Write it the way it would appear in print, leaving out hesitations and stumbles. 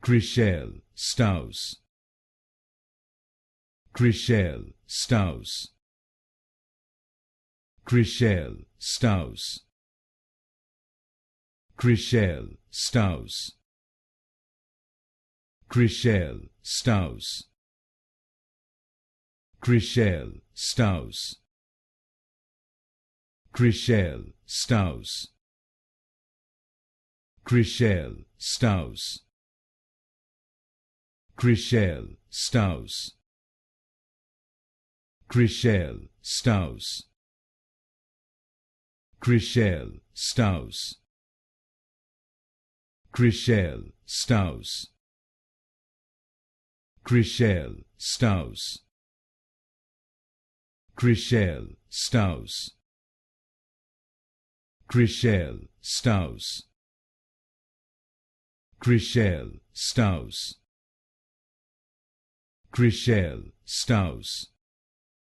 Chrishell Stause. Chrishell Stause. Chrishell Stause. Chrishell Stause. Chrishell Stause. Chrishell Stause. Chrishell Stause. Chrishell Stause. Chrishell Stause. Chrishell Stause. Chrishell Stause. Chrishell Stause. Chrishell Stause. Chrishell Stause. Chrishell Stause. Chrishell Stause. Chrishell Stause.